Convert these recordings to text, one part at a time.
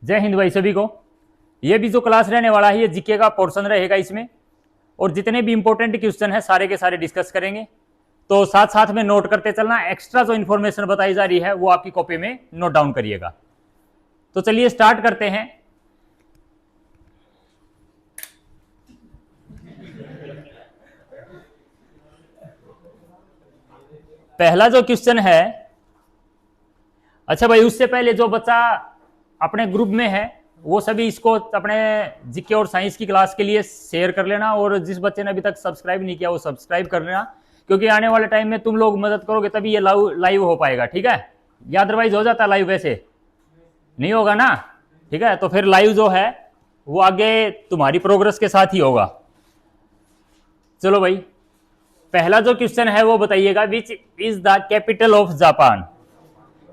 जय हिंद भाई सभी को। ये भी जो क्लास रहने वाला है ये जीके का पोर्शन रहेगा इसमें, और जितने भी इंपॉर्टेंट क्वेश्चन है सारे के सारे डिस्कस करेंगे। तो साथ साथ में नोट करते चलना, एक्स्ट्रा जो इन्फॉर्मेशन बताई जा रही है वो आपकी कॉपी में नोट डाउन करिएगा। तो चलिए स्टार्ट करते हैं। पहला जो क्वेश्चन है, अच्छा भाई उससे पहले जो बच्चा अपने ग्रुप में है वो सभी इसको अपने जीके और साइंस की क्लास के लिए शेयर कर लेना, और जिस बच्चे ने अभी तक सब्सक्राइब नहीं किया वो सब्सक्राइब कर लेना, क्योंकि आने वाले टाइम में तुम लोग मदद करोगे तभी ये लाइव हो पाएगा। ठीक है, या अदरवाइज हो जाता लाइव, वैसे नहीं होगा ना। ठीक है, तो फिर लाइव जो है वो आगे तुम्हारी प्रोग्रेस के साथ ही होगा। चलो भाई, पहला जो क्वेश्चन है वो बताइएगा, which is the capital of Japan.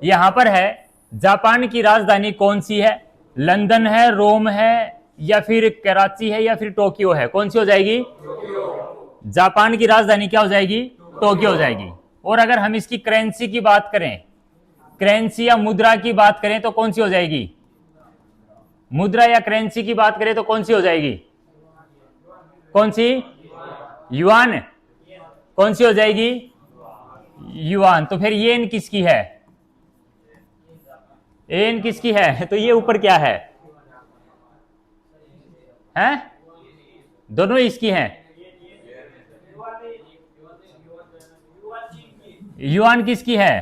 यहां पर है जापान की राजधानी कौन सी है, लंदन है, रोम है, या फिर कराची है, या फिर टोक्यो है। कौन सी हो जाएगी? जापान की राजधानी क्या हो जाएगी? टोक्यो हो जाएगी। और अगर हम इसकी करेंसी की बात करें, करेंसी या मुद्रा की बात करें तो कौन सी हो जाएगी? मुद्रा या करेंसी की बात करें तो कौन सी हो जाएगी? कौन सी? युआन। कौन सी हो जाएगी? युआन। तो फिर येन किसकी है? एन किसकी है? तो ये ऊपर क्या है? हैं? दोनों इसकी हैं। युआन किसकी है?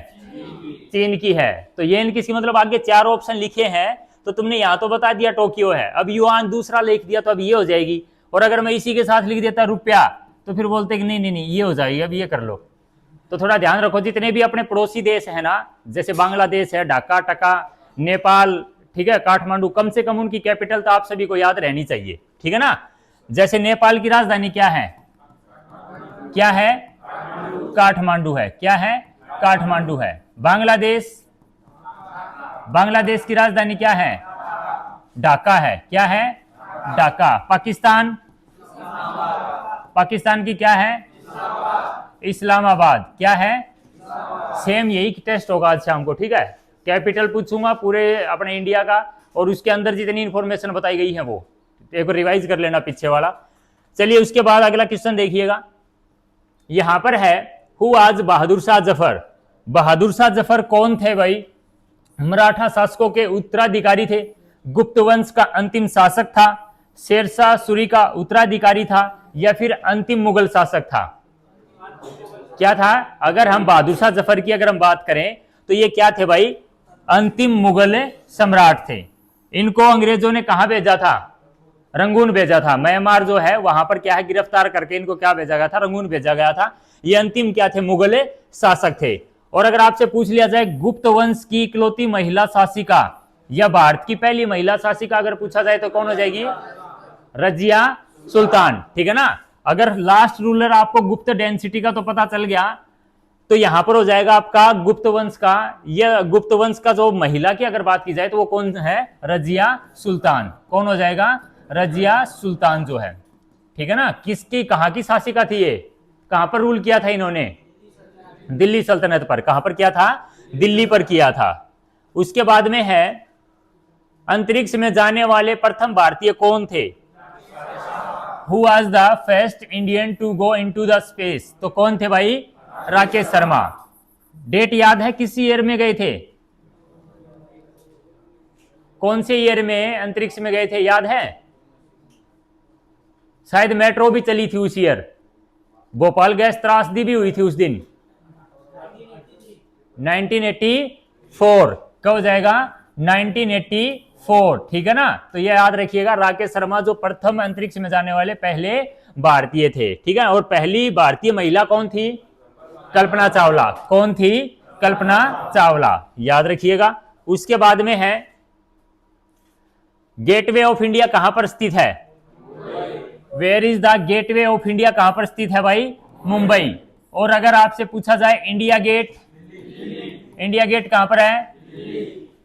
चीन की है। तो येन किसकी, मतलब आगे चार ऑप्शन लिखे हैं तो तुमने यहां तो बता दिया टोक्यो है, अब युआन दूसरा लिख दिया तो अब ये हो जाएगी। और अगर मैं इसी के साथ लिख देता रुपया तो फिर बोलते कि नहीं नहीं नहीं ये हो जाएगी, अब ये कर लो। तो थोड़ा ध्यान रखो, जितने भी अपने पड़ोसी देश है ना, जैसे बांग्लादेश है, ढाका, टका, नेपाल, ठीक है, काठमांडू, कम से कम उनकी कैपिटल तो आप सभी को याद रहनी चाहिए। ठीक है ना। जैसे नेपाल की राजधानी क्या है? क्या है? काठमांडू है। क्या है? काठमांडू है। बांग्लादेश, बांग्लादेश की राजधानी क्या है? ढाका है। क्या है? ढाका। पाकिस्तान, पाकिस्तान की क्या है? इस्लामाबाद। क्या है? सेम यही टेस्ट होगा आज शाम को। ठीक है, कैपिटल पूछूंगा पूरे अपने इंडिया का, और उसके अंदर जितनी इंफॉर्मेशन बताई गई है वो एक बार रिवाइज कर लेना पीछे वाला। चलिए उसके बाद अगला क्वेश्चन देखिएगा। यहां पर है, हु आज बहादुर शाह जफर। बहादुर शाह जफर कौन थे भाई? मराठा शासकों के उत्तराधिकारी थे, गुप्त वंश का अंतिम शासक था, शेरशाह सूरी का उत्तराधिकारी था, या फिर अंतिम मुगल शासक था? क्या था? अगर हम बहादुर शाह जफर की अगर हम बात करें तो ये क्या थे भाई? अंतिम मुगल सम्राट थे। इनको अंग्रेजों ने कहां भेजा था? रंगून भेजा था। म्यांमार जो है वहां पर क्या है, गिरफ्तार करके इनको क्या भेजा गया था? रंगून भेजा गया था। ये अंतिम क्या थे? मुगल शासक थे। और अगर आपसे पूछ लिया जाए गुप्त वंश की इकलौती महिला शासिका या भारत की पहली महिला शासिका अगर पूछा जाए तो कौन हो जाएगी? रजिया सुल्तान। ठीक है ना। अगर लास्ट रूलर आपको गुप्त डेंसिटी का तो पता चल गया, तो यहां पर हो जाएगा आपका गुप्त वंश का, यह गुप्त वंश का जो महिला की अगर बात की जाए तो वो कौन है? रजिया सुल्तान। कौन हो जाएगा? रजिया सुल्तान जो है। ठीक है ना। किसकी, कहां की शासिका थी ये? कहां पर रूल किया था इन्होंने? दिल्ली सल्तनत पर। कहां पर किया था? दिल्ली पर किया था। उसके बाद में है, अंतरिक्ष में जाने वाले प्रथम भारतीय कौन थे? Who was the first Indian to go into the space? तो कौन थे भाई? राकेश शर्मा। डेट याद है किस ईयर में गए थे? कौन से ईयर में अंतरिक्ष में गए थे, याद है? शायद मेट्रो भी चली थी उस ईयर, भोपाल गैस त्रासदी भी हुई थी उस दिन। 1984। कब हो जाएगा? 1984। ठीक है ना। तो ये याद रखिएगा, राकेश शर्मा जो प्रथम अंतरिक्ष में जाने वाले पहले भारतीय थे। ठीक है। और पहली भारतीय महिला कौन थी? कल्पना चावला। कौन थी? कल्पना चावला। याद रखिएगा। उसके बाद में है, गेटवे ऑफ इंडिया कहां पर स्थित है? Where is the gateway of India कहां पर स्थित है भाई? मुंबई। और अगर आपसे पूछा जाए इंडिया गेट, इंडिया गेट कहां पर है?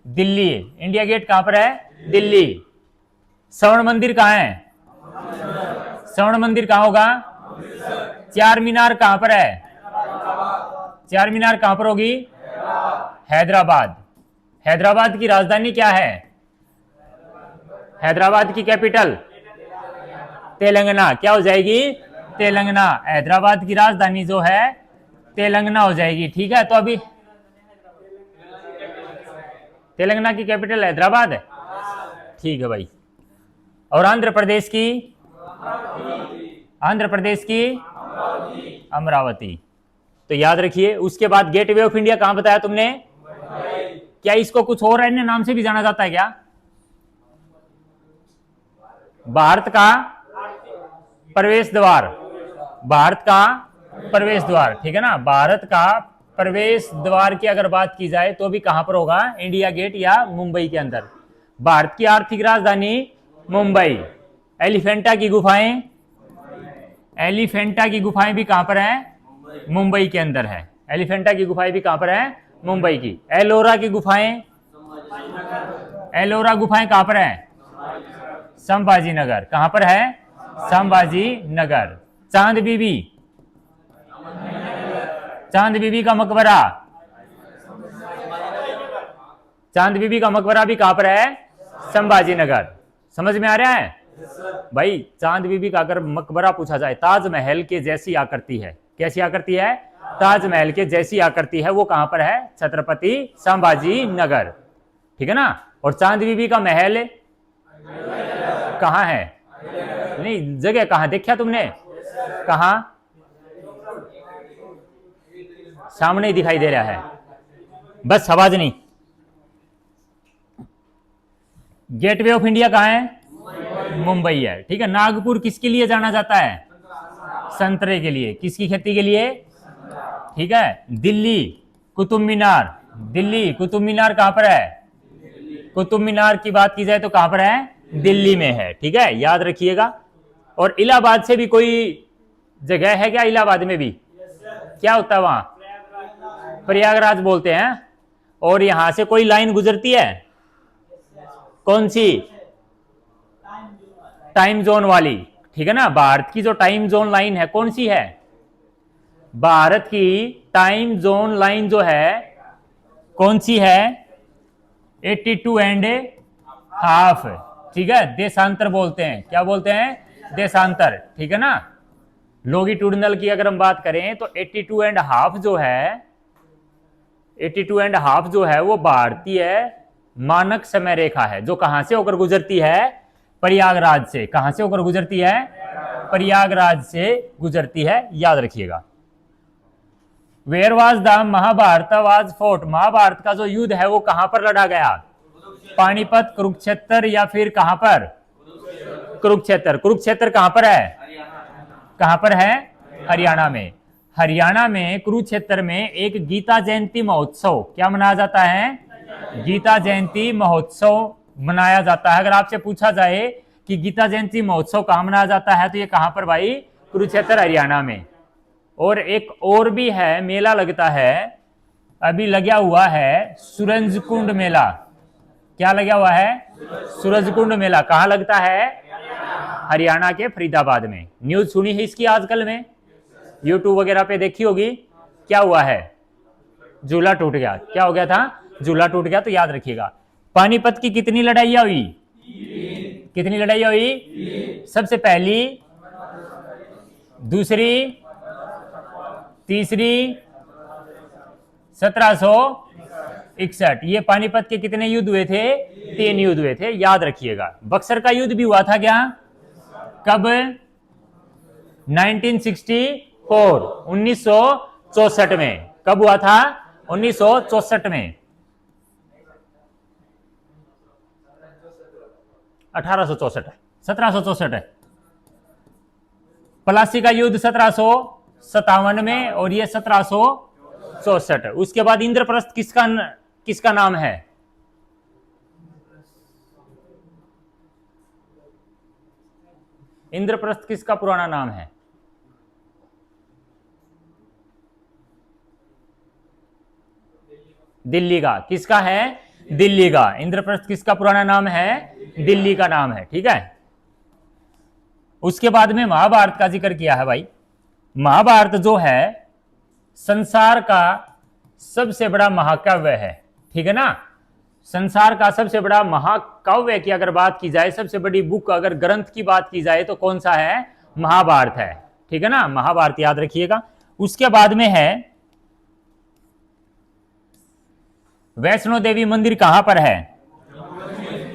दिल्ली। इंडिया गेट कहां पर है? दिल्ली। स्वर्ण मंदिर कहां है? स्वर्ण मंदिर कहां होगा? चार मीनार कहां पर है? चार मीनार कहां पर होगी? हैदराबाद। हैदराबाद की राजधानी क्या है? हैदराबाद की कैपिटल तेलंगाना, क्या हो जाएगी? तेलंगाना। हैदराबाद की राजधानी जो है तेलंगाना हो जाएगी, ठीक है। तो अभी तेलंगाना की कैपिटल हैदराबाद है, ठीक है भाई। और आंध्र प्रदेश की? आंध्र प्रदेश की अमरावती। तो याद रखिए। उसके बाद गेटवे ऑफ इंडिया कहां बताया तुमने? क्या इसको कुछ और अन्य नाम से भी जाना जाता है क्या? भारत का प्रवेश द्वार, भारत का प्रवेश द्वार, ठीक है ना। भारत का प्रवेश द्वार की अगर बात की जाए तो भी कहां पर होगा? इंडिया गेट या मुंबई के अंदर। भारत की आर्थिक राजधानी मुंबई। एलिफेंटा की गुफाएं, एलिफेंटा की गुफाएं भी कहां पर है? मुंबई के अंदर है। एलिफेंटा की गुफाएं भी कहां पर है? मुंबई की। एलोरा की गुफाएं, एलोरा गुफाएं कहां पर है? संभाजी नगर। कहां पर है? संभाजी नगर। चांद बीबी, चांद बीबी का मकबरा, चांद बीबी का मकबरा भी कहां पर है? संभाजी नगर। समझ में आ रहा है भाई? चांद बीबी का अगर मकबरा पूछा जाए, ताजमहल के जैसी आकृति है। कैसी आकृति है? ताजमहल के जैसी आकृति है। वो कहां पर है? छत्रपति संभाजी नगर, ठीक है ना। और चांद बीबी का महल कहां है? नहीं, जगह कहां देखा तुमने? कहां? सामने ही दिखाई दे रहा है, बस आवाज नहीं। गेटवे ऑफ इंडिया कहां है? मुंबई है, ठीक है। नागपुर किसके लिए जाना जाता है? संतरे के लिए। किसकी खेती के लिए? ठीक है। दिल्ली कुतुब मीनार, दिल्ली कुतुब मीनार कहां पर है? कुतुब मीनार की बात की जाए तो कहां पर है? दिल्ली में है, ठीक है, याद रखिएगा। और इलाहाबाद से भी कोई जगह है क्या? इलाहाबाद में भी क्या होता है वहां? प्रयागराज बोलते हैं। और यहां से कोई लाइन गुजरती है? कौन सी? टाइम जोन वाली, ठीक है ना। भारत की जो टाइम जोन लाइन है कौन सी है? भारत की टाइम जोन लाइन जो है कौन सी है? 82 एंड हाफ, ठीक है। देशांतर बोलते हैं। क्या बोलते हैं? देशांतर, ठीक है ना। लॉन्गिट्यूडिनल की अगर हम बात करें तो 82 एंड हाफ जो है, 82 एंड हाफ जो है वो भारतीय मानक समय रेखा है, जो कहां से होकर गुजरती है? प्रयागराज से। कहां से होकर गुजरती है? प्रयागराज से गुजरती है, याद रखिएगा। Where was the Mahabharata was fought, Mahabharata का जो युद्ध है वो कहां पर लड़ा गया? पानीपत, कुरुक्षेत्र या फिर कहां पर? कुरुक्षेत्र। कुरुक्षेत्र कहां पर है? कहां पर है? हरियाणा में। हरियाणा में कुरुक्षेत्र में एक गीता जयंती महोत्सव क्या मनाया जाता है? गीता जयंती महोत्सव मनाया जाता है। अगर आपसे पूछा जाए कि गीता जयंती महोत्सव कहां मनाया जाता है तो ये कहां पर भाई? कुरुक्षेत्र, हरियाणा में। और एक और भी है, मेला लगता है, अभी लगा हुआ है सूरजकुंड मेला। क्या लगा हुआ है? सूरजकुंड मेला। कहां लगता है? हरियाणा के फरीदाबाद में। न्यूज सुनी है इसकी आजकल में, यूट्यूब वगैरह पे देखी होगी। क्या हुआ है? झूला टूट गया। क्या हो गया था? झूला टूट गया। तो याद रखिएगा। पानीपत की कितनी लड़ाइयां हुई? कितनी लड़ाइयां हुई? सबसे पहली, दूसरी, तीसरी, 1761। ये पानीपत के कितने युद्ध हुए थे? 3 युद्ध हुए थे, याद रखिएगा। बक्सर का युद्ध भी हुआ था क्या? कब? 1964, 1964 में। कब हुआ था? 1964 में। 1864, 1764 है। प्लासी का युद्ध 1757 में और ये 1764। उसके बाद इंद्रप्रस्थ किसका नाम है? इंद्रप्रस्थ किसका पुराना नाम है? दिल्ली का। किसका है? दिल्ली का। इंद्रप्रस्थ किसका पुराना नाम है? दिल्ली का नाम है, ठीक है। उसके बाद में महाभारत का जिक्र किया है भाई। महाभारत जो है संसार का सबसे बड़ा महाकाव्य है, ठीक है ना। संसार का सबसे बड़ा महाकाव्य की अगर बात की जाए, सबसे बड़ी बुक अगर ग्रंथ की बात की जाए तो कौन सा है? महाभारत है। ठीक है ना, महाभारत याद रखिएगा। उसके बाद में है वैष्णो देवी मंदिर कहां पर है?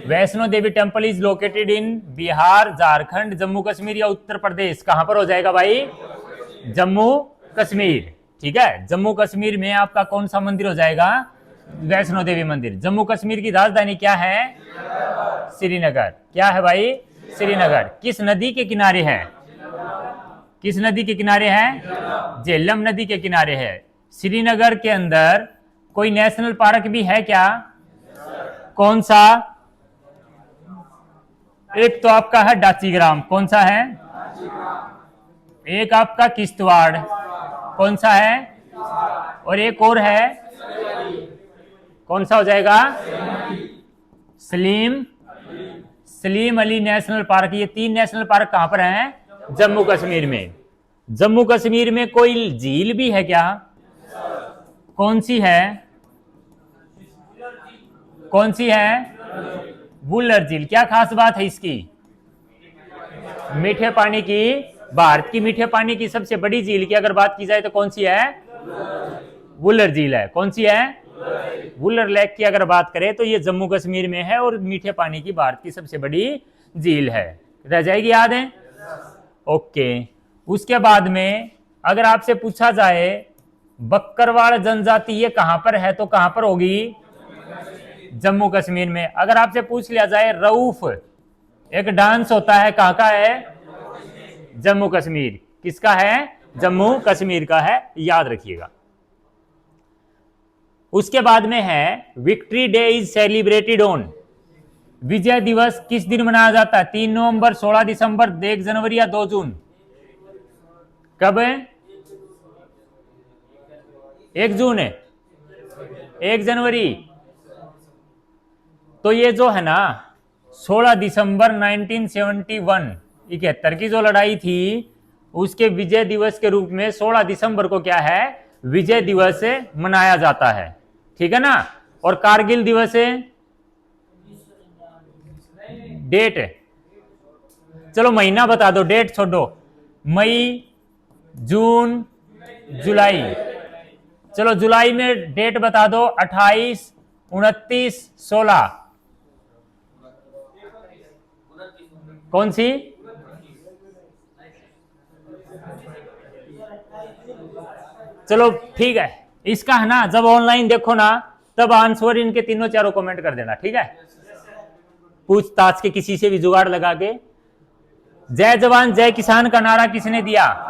Vaishno Devi temple is located in Bihar, Jharkhand, Jammu Kashmir या उत्तर प्रदेश। कहां पर हो जाएगा भाई? जम्मू कश्मीर। ठीक है, जम्मू कश्मीर में आपका कौन सा मंदिर हो जाएगा? वैष्णो देवी मंदिर। जम्मू कश्मीर की राजधानी क्या है? श्रीनगर। क्या है भाई? श्रीनगर। किस नदी के किनारे है? किस नदी के किनारे है? झेलम नदी के किनारे है। श्रीनगर के अंदर कोई नेशनल पार्क भी है क्या? कौन सा? एक तो आपका है डाचीग्राम। कौन सा है? एक आपका किश्तवाड़। कौन सा है? और एक और है, कौन सा हो जाएगा? Salim Ali national park. ये 3 नेशनल पार्क कहां पर हैं? जम्मू कश्मीर में। जम्मू कश्मीर में कोई झील भी है क्या? कौन सी है? कौन सी है? वुलर झील। क्या खास बात है इसकी? मीठे पानी की। भारत की मीठे पानी की सबसे बड़ी झील की अगर बात की जाए तो कौन सी है? वुलर झील है। कौन सी है? वुलर लेक की अगर बात करें तो ये जम्मू कश्मीर में है और मीठे पानी की भारत की सबसे बड़ी झील है। रह जाएगी याद है? ओके। उसके बाद में अगर आपसे पूछा जाए बक्करवाड़ जनजाति ये कहां पर है तो कहां पर होगी? जम्मू कश्मीर में। अगर आपसे पूछ लिया जाए रऊफ एक डांस होता है, कहां का है? जम्मू कश्मीर। किसका है? जम्मू कश्मीर का है, याद रखिएगा। उसके बाद में है victory day is celebrated on. Vijay Diwas किस दिन मनाया जाता है? 3 नवंबर, 16 दिसंबर, 1 जनवरी या 2 जून? कब है? 1 जून है। 1 जनवरी। तो ये जो है ना 16 दिसंबर 1971 71 की जो लड़ाई थी उसके विजय दिवस के रूप में 16 दिसंबर को क्या है? विजय दिवस मनाया जाता है। ठीक है ना। और कारगिल दिवस डेट, चलो महीना बता दो, डेट छोड़ो। मई, जून, जुलाई। चलो जुलाई में डेट बता दो। 28, 29, 16। कौन सी? चलो ठीक है, इसका है ना जब ऑनलाइन देखो ना तब आंसर इनके तीनों चारों कमेंट कर देना। ठीक है, पूछताछ के किसी से भी जुगाड़ लगा के। जय जवान जय किसान का नारा किसने दिया?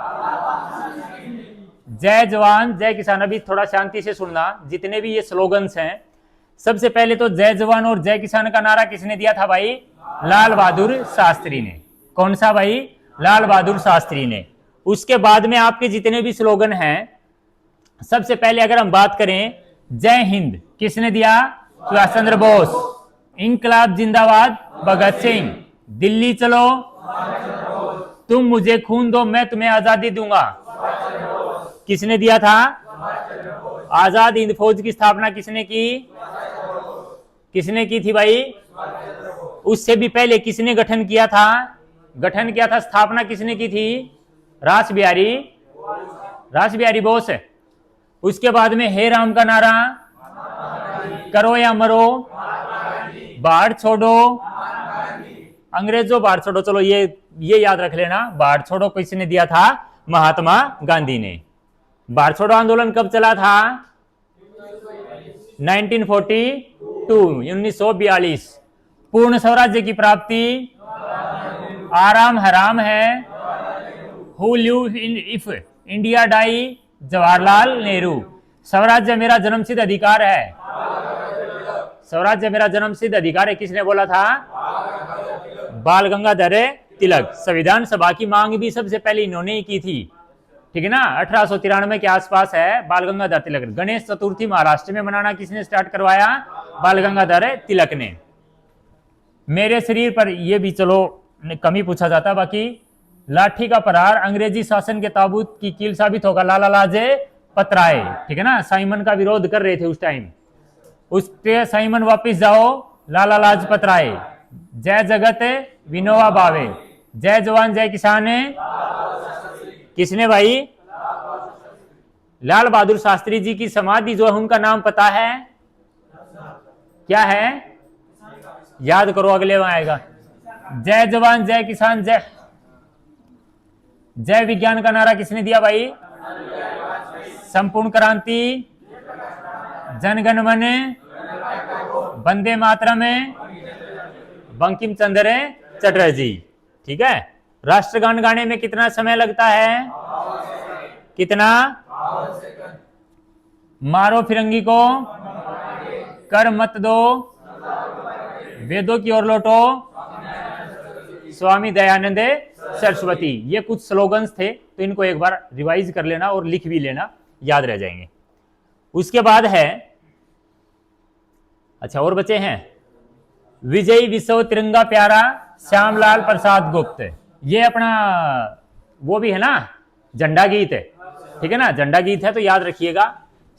जय जवान जय किसान। अभी थोड़ा शांति से सुनना, जितने भी ये स्लोगन्स हैं सबसे पहले तो जय जवान और जय किसान का नारा किसने दिया था भाई? लाल बहादुर शास्त्री ने। कौन सा भाई? लाल बहादुर शास्त्री ने। उसके बाद में आपके जितने भी स्लोगन हैं, सबसे पहले अगर हम बात करें जय हिंद किसने दिया? सुभाष चंद्र बोस। इंकलाब जिंदाबाद भगत सिंह। दिल्ली चलो, तुम मुझे खून दो मैं तुम्हें आजादी दूंगा, किसने दिया था? आजाद हिंद फौज की स्थापना किसने की? किसने की थी भाई? उससे भी पहले किसने गठन किया था? गठन किया था, स्थापना किसने की थी? रास बिहारी बोस। उसके बाद में हे राम का नारा, करो या मरो, बाढ़ छोड़ो, अंग्रेजों बाढ़ छोड़ो। चलो ये याद रख लेना, बाढ़ छोड़ो किसने दिया था? महात्मा गांधी ने। बाढ़ छोड़ो आंदोलन कब चला था? 1942। पूर्ण स्वराज्य की प्राप्ति, आराम हराम है, who live in if India die, Jawaharlal Nehru. स्वराज्य मेरा जन्मसिद्ध अधिकार है। स्वराज्य मेरा जन्मसिद्ध अधिकार है किसने बोला था? बाल गंगाधर तिलक। संविधान सभा की मांग भी सबसे पहले इन्होंने ही की थी। ठीक है ना, 1893 के आसपास है बाल गंगाधर तिलक। गणेश चतुर्थी महाराष्ट्र में मनाना किसने स्टार्ट करवाया? बाल गंगाधर तिलक ने। मेरे शरीर पर, यह भी चलो कमी पूछा जाता, बाकी लाठी का प्रहार अंग्रेजी शासन के ताबूत की कील साबित होगा, लाला लाजपत राय। ठीक है ना, साइमन का विरोध कर रहे थे उस टाइम। उसके साइमन वापिस जाओ, लाला लाजपत राय। जय जगत विनोबा भावे। जय जवान जय किसान किसने भाई? लाल बहादुर शास्त्री जी की समाधि जो है उनका नाम पता है? क्या है? याद करो, अगले में आएगा। जय जवान जय किसान जय जय विज्ञान का नारा किसने दिया भाई? संपूर्ण क्रांति, जनगण मन, वंदे मातरम, बंकिम चंद्र चटर्जी। ठीक है। राष्ट्रगान गाने में कितना समय लगता है? कितना? मारो फिरंगी को, कर मत दो, वेदों की ओर लौटो, स्वामी दयानंद सरस्वती। ये कुछ स्लोगन्स थे, तो इनको एक बार रिवाइज कर लेना और लिख भी लेना, याद रह जाएंगे। उसके बाद है, अच्छा और बचे हैं, विजयी विश्व तिरंगा प्यारा श्यामलाल प्रसाद गुप्त। ये अपना वो भी है ना, झंडा गीत है। ठीक है ना, झंडा गीत है तो याद रखिएगा।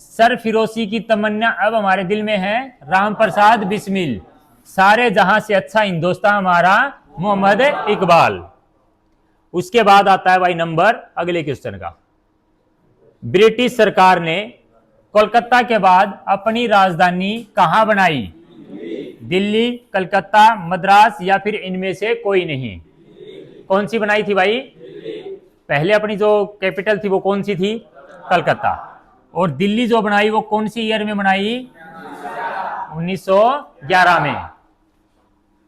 सर फिरोसी की तमन्ना अब हमारे दिल में है, राम प्रसाद बिस्मिल। सारे जहां से अच्छा हिंदुस्तान हमारा, मोहम्मद इकबाल। उसके बाद आता है भाई नंबर अगले क्वेश्चन का। ब्रिटिश सरकार ने कोलकाता के बाद अपनी राजधानी कहां बनाई? दिल्ली, कलकत्ता, मद्रास या फिर इनमें से कोई नहीं? कौन सी बनाई थी भाई? पहले अपनी जो कैपिटल थी वो कौन सी थी? कलकत्ता। और दिल्ली जो बनाई वो कौन सी ईयर में बनाई? 1911 में।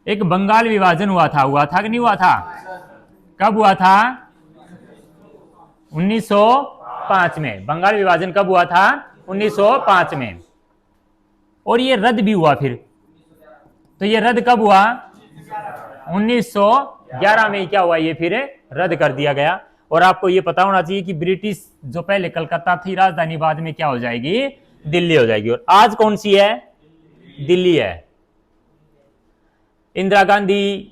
एक बंगाल विभाजन हुआ था कि नहीं हुआ था? कब हुआ था? 1905 में। बंगाल विभाजन कब हुआ था? 1905 में। और ये रद्द भी हुआ फिर। तो ये रद्द कब हुआ? 1911 में। क्या हुआ? ये फिर रद्द कर दिया गया। और आपको ये पता होना चाहिए कि ब्रिटिश जो पहले कलकत्ता थी राजधानी, बाद में क्या हो जाएगी? दिल्ली हो जाएगी। और आज कौन सी है? दिल्ली है। इंदिरा गांधी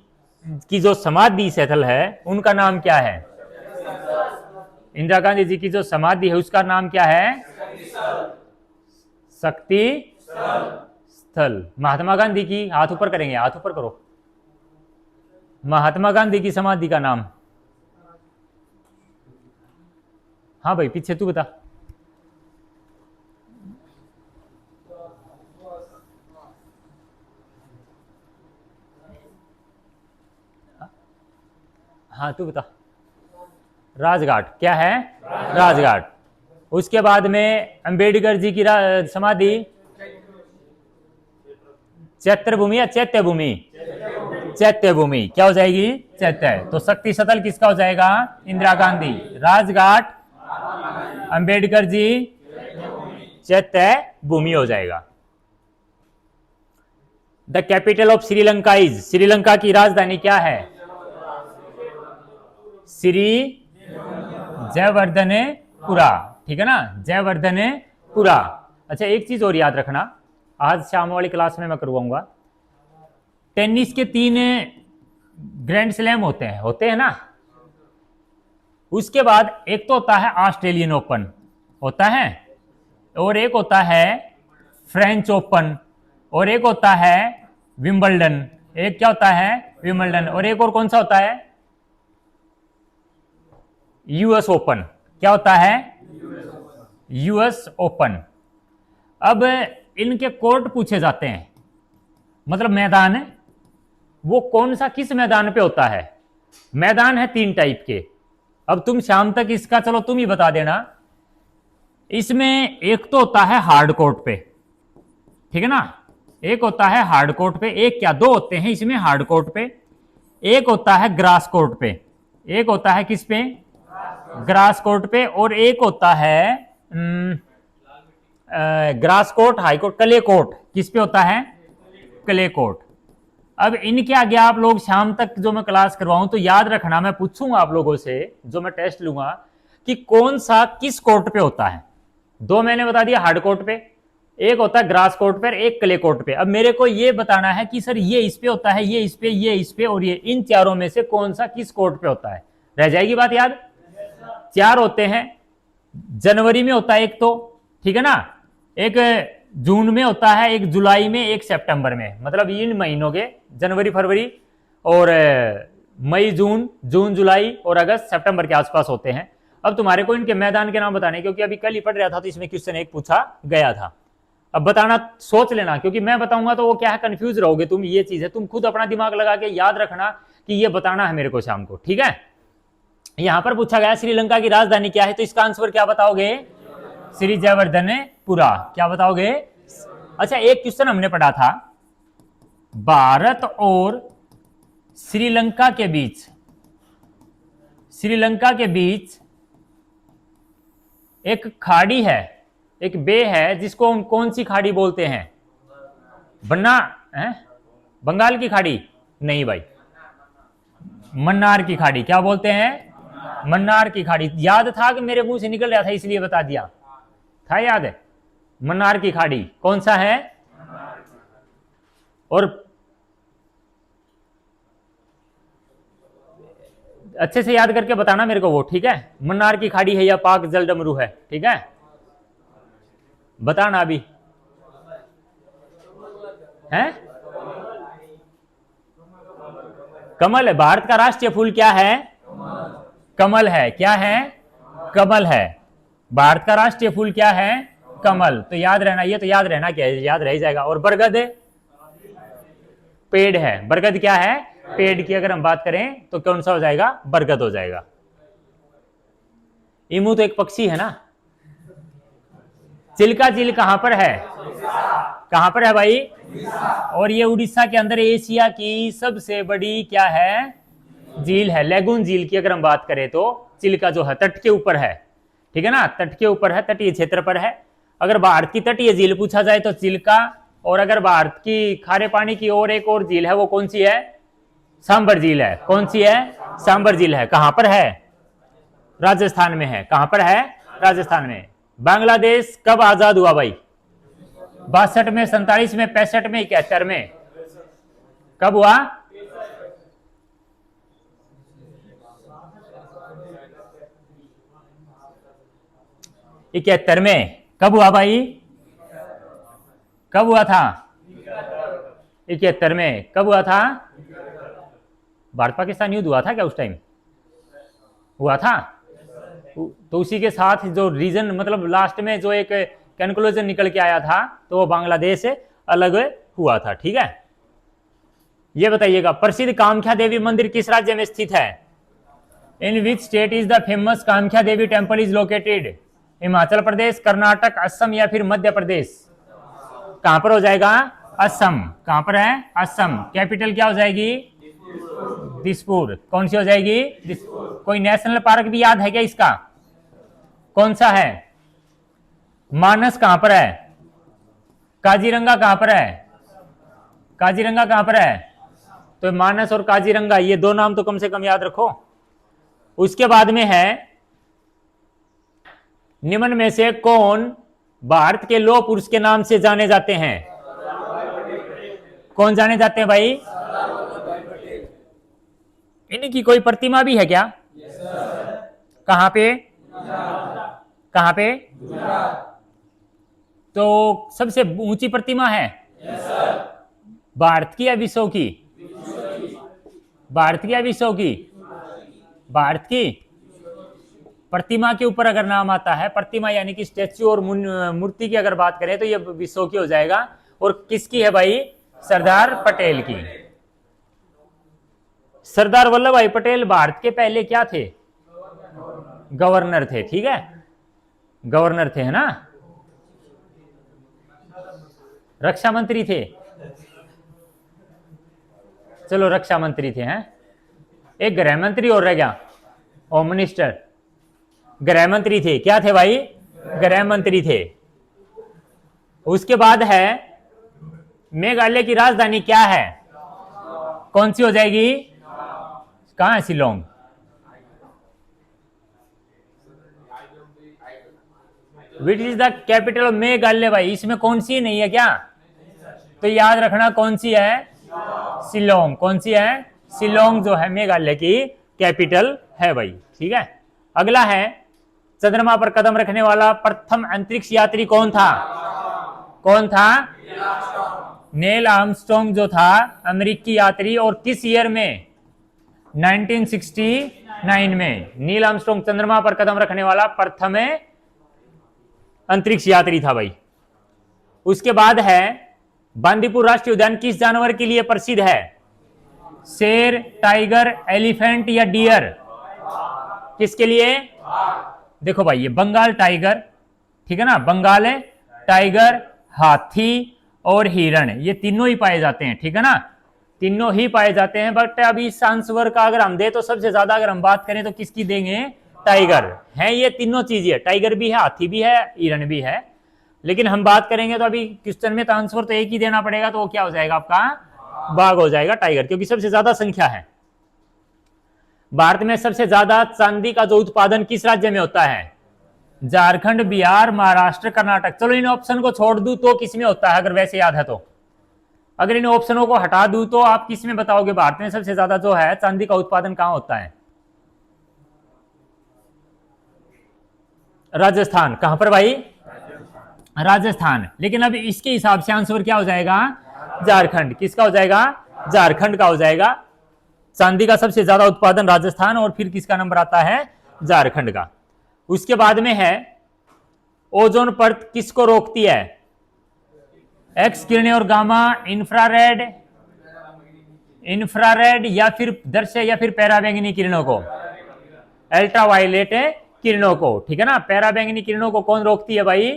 की जो समाधि स्थल है उनका नाम क्या है? इंदिरा गांधी जी की जो समाधि है उसका नाम क्या है? शक्ति स्थल। महात्मा गांधी की, हाथ ऊपर करेंगे, हाथ ऊपर करो। महात्मा गांधी की समाधि का नाम? हाँ भाई, पीछे तू बता। हाँ तू बता। राजघाट। क्या है? राजघाट। उसके बाद में अंबेडकर जी की समाधि? चैत्य भूमि या चैत्य भूमि? चैत्य भूमि। क्या हो जाएगी? चैत्य। तो शक्ति स्थल किसका हो जाएगा? इंदिरा गांधी। राजघाट अंबेडकर जी, चैत्य भूमि हो जाएगा। The capital of Sri Lanka is? Sri Lanka की राजधानी क्या है? श्री जयवर्धनेपुरा। ठीक है ना, जयवर्धनेपुरा। अच्छा एक चीज और याद रखना, आज शाम वाली क्लास में मैं करवाऊंगा। टेनिस के 3 ग्रैंड स्लैम होते हैं ना। उसके बाद एक तो होता है ऑस्ट्रेलियन ओपन होता है, और एक होता है फ्रेंच ओपन, और एक होता है विंबलडन। एक क्या होता है? विंबलडन। और एक और कौन सा होता है? US open. क्या होता है? US open. अब इनके कोर्ट पूछे जाते हैं, मतलब मैदान है, वो कौन सा किस मैदान पे होता है? मैदान है 3 टाइप के। अब तुम शाम तक इसका चलो तुम ही बता देना। इसमें एक तो होता है हार्ड कोर्ट पे, ठीक है ना, एक होता है हार्ड कोर्ट पे, एक क्या 2 होते हैं इसमें हार्ड कोर्ट पे। एक होता है ग्रास कोर्ट पे, एक होता है किस पे? ग्रास कोर्ट पे। और एक होता है grass court, high court, clay court. किस पे होता है? Clay court. अब इनके आगे आप लोग शाम तक जो मैं क्लास करवाऊं तो याद रखना, मैं पूछूंगा आप लोगों से जो मैं टेस्ट लूंगा कि कौन सा किस कोर्ट पे होता है। 2 मैंने बता दिया हार्ड कोर्ट पे, एक होता है ग्रास कोर्ट पे, एक क्ले कोर्ट पे। अब मेरे को ये बताना है कि सर ये इस पे होता है, ये इस पे, ये इस पे, और ये इन चारों में से कौन सा किस कोर्ट पे होता है। रह जाएगी बात याद? 4 होते हैं। जनवरी में होता है एक तो, ठीक है ना, एक जून में होता है, एक जुलाई में, एक सितंबर में, मतलब इन महीनों के जनवरी फरवरी और मई जून, जून जुलाई और अगस्त सितंबर के आसपास होते हैं। अब तुम्हारे को इनके मैदान के नाम बताने, क्योंकि अभी कल ही पढ़ रहा था तो इसमें क्वेश्चन एक पूछा गया था। अब बताना सोच लेना, क्योंकि मैं बताऊंगा तो वो क्या है, कंफ्यूज रहोगे तुम। ये चीज है, तुम खुद अपना दिमाग लगा के याद रखना कि ये बताना है मेरे को शाम को, ठीक है। यहां पर पूछा गया श्रीलंका की राजधानी क्या है, तो इसका आंसर क्या बताओगे, श्री जयवर्धनेपुरा। क्या बताओगे। अच्छा, एक क्वेश्चन हमने पढ़ा था, भारत और श्रीलंका के बीच, श्रीलंका के बीच एक खाड़ी है, एक बे है, जिसको हम कौन सी खाड़ी बोलते हैं, बन्ना है, बंगाल की खाड़ी नहीं भाई, मन्नार की खाड़ी। क्या बोलते हैं, मन्नार की खाड़ी। याद था कि मेरे मुंह से निकल रहा था इसलिए बता दिया था, याद है। मन्नार की खाड़ी कौन सा है, और अच्छे से याद करके बताना मेरे को वो, ठीक है। मन्नार की खाड़ी है या पाक जलडमरू है, ठीक है, बताना अभी है। कमल है। भारत का राष्ट्रीय फूल क्या है, कमल है। क्या है, कमल है। भारत का राष्ट्रीय फूल क्या है, कमल। तो याद रहना, ये तो याद रहना, क्या है, याद रह जाएगा। और बरगद पेड़ है, बरगद क्या है, पेड़ की अगर हम बात करें तो कौन सा हो जाएगा, बरगद हो जाएगा। इमू तो एक पक्षी है ना। चिल्का झील कहां पर है, कहां पर है भाई, और ये उड़ीसा के अंदर एशिया की सबसे बड़ी क्या है, झील है। लेगून झील की अगर हम बात करें तो चिल्का जो है तट के ऊपर है, ठीक है ना, तट के ऊपर है, तटीय क्षेत्र पर है। अगर भारत की तटीय झील पूछा जाए तो चिल्का, और अगर भारत की खारे पानी की और एक और झील है, वो कौन सी है, सांबर झील है। कौन सी है, सांबर झील है। कहां पर है, राजस्थान में है। कहां पर है, राजस्थान में। बांग्लादेश कब आजाद हुआ भाई, 62 में, 47 में, 65 में, 71 में, कब हुआ, इकहत्तर में। कब हुआ भाई, कब हुआ था, 71 में। कब हुआ था, भारत पाकिस्तान युद्ध हुआ था क्या उस टाइम, हुआ था। तो उसी के साथ जो रीजन, मतलब लास्ट में जो एक कंक्लूजन निकल के आया था, तो वो बांग्लादेश से अलग हुआ था, ठीक है। ये बताइएगा, प्रसिद्ध कामाख्या देवी मंदिर किस राज्य में स्थित है, in which state is the famous Kamakhya Devi temple is located, Himachal Pradesh, Karnataka, Assam या फिर मध्य प्रदेश। कहां पर हो जाएगा, असम। कहां पर है, असम। कैपिटल क्या हो जाएगी, दिसपुर। कौन सी हो जाएगी, कोई नेशनल पार्क भी याद है क्या इसका, कौन सा है, मानस कहां पर है, काजीरंगा कहां पर है, काजीरंगा कहां पर है, तो मानस और काजीरंगा, ये दो नाम तो कम से कम याद रखो। उसके बाद में है, निम्न में से कौन भारत के लौह पुरुष के नाम से जाने जाते हैं, कौन जाने जाते हैं भाई, इनकी कोई प्रतिमा भी है क्या, कहां पे, कहां पे, तो सबसे ऊंची प्रतिमा है भारत की या विश्व की, भारत की या विश्व की, भारत की। प्रतिमा के ऊपर अगर नाम आता है, प्रतिमा यानी कि स्टैच्यू और मूर्ति की अगर बात करें तो ये विश्व की हो जाएगा। और किसकी है भाई, सरदार पटेल की। सरदार वल्लभ भाई पटेल भारत के पहले क्या थे, गवर्नर थे, ठीक है, गवर्नर थे, है ना, रक्षा मंत्री थे, चलो रक्षा मंत्री थे, हैं। एक गृह मंत्री और रह गया, होम मिनिस्टर, गृह मंत्री थे। क्या थे भाई, गृह मंत्री थे। उसके बाद है, मेघालय की राजधानी क्या है, कौन सी हो जाएगी, कहां है Shillong, which is the capital of Meghalaya भाई, इसमें कौन सी नहीं है क्या, तो याद रखना कौन सी है, शिलोंग। कौन सी है, शिलोंग जो है मेघालय की कैपिटल है भाई, ठीक है। अगला है, चंद्रमा पर कदम रखने वाला प्रथम अंतरिक्ष यात्री कौन था, कौन था? नील आर्मस्ट्रॉन्ग जो था अमेरिकी यात्री, और किस ईयर में? 1969 में। नील आर्मस्ट्रॉन्ग चंद्रमा पर कदम रखने वाला प्रथम अंतरिक्ष यात्री था भाई। उसके बाद है बांदीपुर राष्ट्रीय उद्यान किस जानवर के लिए प्रसिद्ध है? शेर, टाइगर, एलिफेंट या डियर? किसके लिए? देखो भाई, ये बंगाल टाइगर, ठीक है ना, बंगाल है टाइगर, हाथी और हिरण, ये तीनों ही पाए जाते हैं, ठीक है ना, तीनों ही पाए जाते हैं। बट अभी इस आंसर का अगर हम दे तो सबसे ज्यादा अगर हम बात करें तो किसकी देंगे? टाइगर है, ये तीनों चीजें, टाइगर भी है, हाथी भी है, हिरण भी है। लेकिन हम बात करेंगे तो अभी क्वेश्चन में तो आंसर तो एक ही देना पड़ेगा, तो वो क्या हो जाएगा आपका? बाघ हो जाएगा, टाइगर, क्योंकि सबसे ज्यादा संख्या है। भारत में सबसे ज्यादा चांदी का जो उत्पादन किस राज्य में होता है? झारखंड, बिहार, महाराष्ट्र, कर्नाटक। चलो इन ऑप्शन को छोड़ दूं तो किसमें होता है, अगर वैसे याद है तो? अगर इन ऑप्शनों को हटा दूं तो आप किसमें बताओगे भारत में सबसे ज्यादा जो है चांदी का उत्पादन कहां होता है? राजस्थान। कहां पर भाई? राजस्थान। लेकिन अब इसके हिसाब से आंसर क्या हो जाएगा? झारखंड। किसका हो जाएगा? झारखंड का हो जाएगा। चांदी का सबसे ज्यादा उत्पादन राजस्थान, और फिर किसका नंबर आता है? झारखंड का। उसके बाद में है ओजोन परत किसको रोकती है? एक्स किरणें और गामा, इंफ्रारेड, इंफ्रारेड या फिर दर्शक या फिर पैराबैंगनी किरणों को? अल्ट्रावायलेट किरणों को, ठीक है ना। पैराबैंगनी किरणों को कौन रोकती है भाई?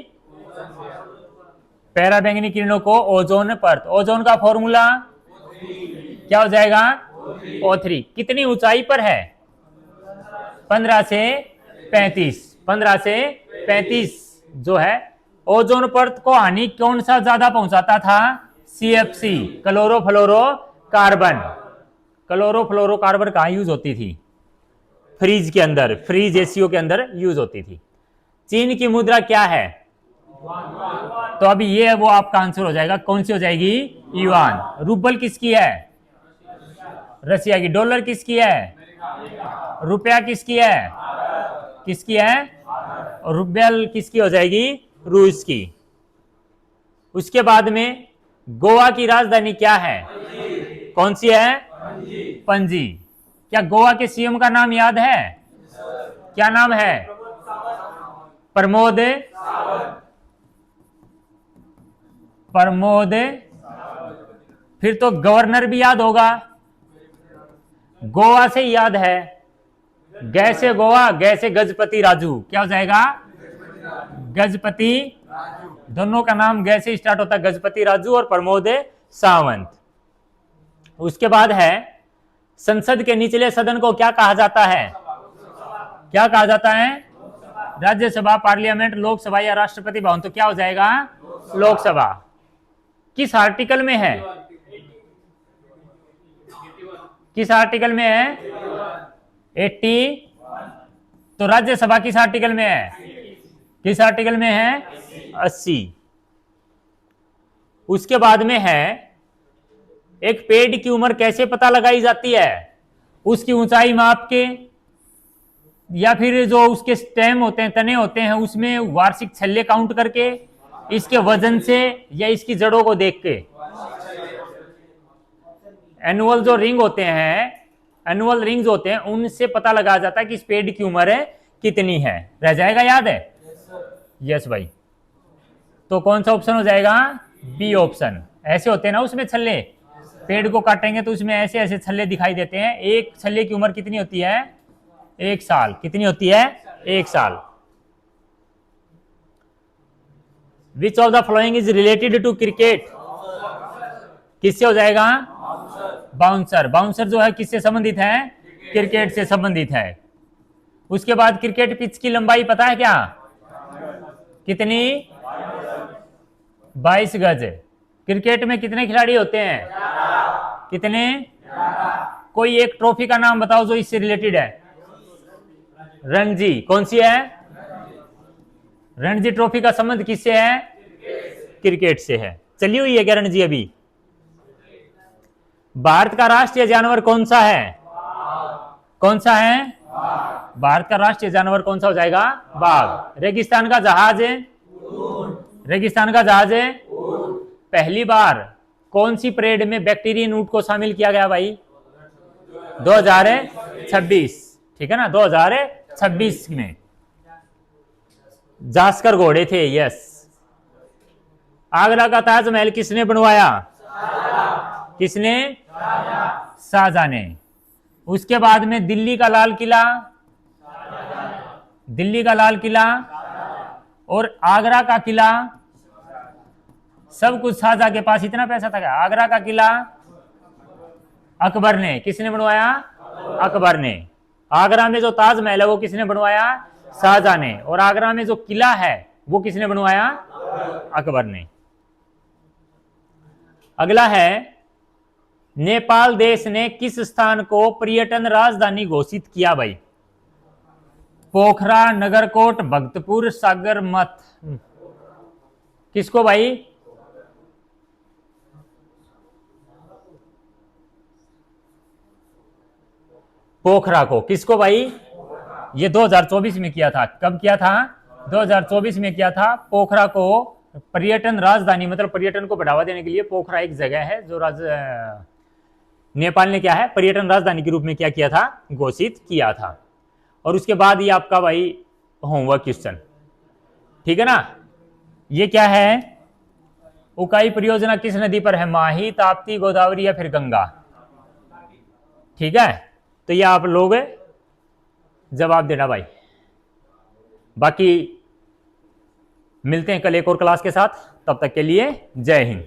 पैराबैंगनी किरणों को ओजोन परत। ओजोन का फॉर्मूला क्या हो जाएगा? O3। कितनी ऊंचाई पर है? 15 से 35। 15 से 35 जो है ओजोन परत को हानि कौन सा ज्यादा पहुंचाता था? CFC, chlorofluorocarbon. क्लोरोफ्लोरोकार्बन कहां यूज होती थी? फ्रीज के अंदर, फ्रीज एसीओ के अंदर यूज होती थी। चीन की मुद्रा क्या है? तो अभी ये वो आपका आंसर हो जाएगा। कौन सी हो जाएगी? युआन। रूबल किसकी है? रसिया की। डॉलर किसकी है? रुपया किसकी है? किसकी है? रूबल किसकी हो जाएगी? रूस की। उसके बाद में गोवा की राजधानी क्या है? कौन सी है? पणजी। क्या गोवा के सीएम का नाम याद है? क्या नाम है? प्रमोद, प्रमोद। फिर तो गवर्नर भी याद होगा। गोवा से याद है, गै से गोवा, गै से गजपति राजू। क्या हो जाएगा? गजपति। दोनों का नाम गै से स्टार्ट होता है, गजपति राजू और प्रमोद सावंत। उसके बाद है संसद के निचले सदन को क्या कहा जाता है? क्या कहा जाता है? राज्यसभा, पार्लियामेंट, लोकसभा या राष्ट्रपति भवन? तो क्या हो जाएगा? लोकसभा। किस आर्टिकल में है? किस आर्टिकल में है? 80। तो राज्यसभा किस आर्टिकल में है? किस आर्टिकल में है? 80। उसके बाद में है एक पेड़ की उम्र कैसे पता लगाई जाती है? उसकी ऊंचाई माप के, या फिर जो उसके स्टेम होते हैं, तने होते हैं, उसमें वार्षिक छल्ले काउंट करके, इसके वजन से, या इसकी जड़ों को देख के? एनुअल जो रिंग होते हैं, एनुअल रिंग्स होते हैं, उनसे पता लगाया जाता है कि इस पेड़ की उम्र कितनी है। रह जाएगा याद है? यस भाई। तो कौन सा ऑप्शन हो जाएगा? B option. ऐसे होते हैं ना उसमें छल्ले, पेड़ को काटेंगे तो उसमें ऐसे ऐसे छल्ले दिखाई देते हैं। एक छल्ले की उम्र कितनी होती है? 1 साल। कितनी होती है? 1 साल। Which of the following is related to cricket? किससे हो जाएगा? बाउंसर। बाउंसर जो है किससे संबंधित है? क्रिकेट से संबंधित है। उसके बाद क्रिकेट पिच की लंबाई पता है क्या? कितनी? 22 गज। क्रिकेट में कितने खिलाड़ी होते हैं? कितने? कोई एक ट्रॉफी का नाम बताओ जो इससे रिलेटेड है। रणजी। कौन सी है? रणजी ट्रॉफी का संबंध किससे है? क्रिकेट से है। चली हुई है क्या रणजी अभी? भारत का राष्ट्रीय जानवर कौन सा है? कौन सा है? भारत का राष्ट्रीय जानवर कौन सा हो जाएगा? बाघ। रेगिस्तान का जहाज है? रेगिस्तान का जहाज है? पहली बार कौन सी परेड में बैक्टीरियन ऊंट को शामिल किया गया भाई? 2026, ठीक है ना, 2026 में जास्कर घोड़े थे। यस। आगरा का ताजमहल किसने बनवाया? किसने? शाहजहां ने। उसके बाद में दिल्ली का लाल किला, दिल्ली का लाल किला और आगरा का किला, सब कुछ शाहजहां के पास इतना पैसा था क्या? आगरा का किला अकबर ने। किसने बनवाया? अकबर ने। आगरा में जो ताजमहल है वो किसने बनवाया? शाहजहां ने। और आगरा में जो किला है वो किसने बनवाया? अकबर ने। अगला है, नेपाल देश ने किस स्थान को पर्यटन राजधानी घोषित किया भाई? पोखरा, नगरकोट, भक्तपुर, सागरमथ। किसको भाई? पोखरा को। किसको भाई? ये 2024 में किया था। कब किया था? 2024 में किया था। पोखरा को पर्यटन राजधानी, मतलब पर्यटन को बढ़ावा देने के लिए पोखरा एक जगह है जो नेपाल ने क्या है, पर्यटन राजधानी के रूप में क्या किया था? घोषित किया था। और उसके बाद ये आपका भाई होमवर्क क्वेश्चन, ठीक है ना। ये क्या है? उकाई परियोजना किस नदी पर है? माही, ताप्ती, गोदावरी या फिर गंगा? ठीक है, तो ये आप लोग जवाब देना भाई। बाकी मिलते हैं कल एक और क्लास के साथ, तब तक के लिए जय हिंद।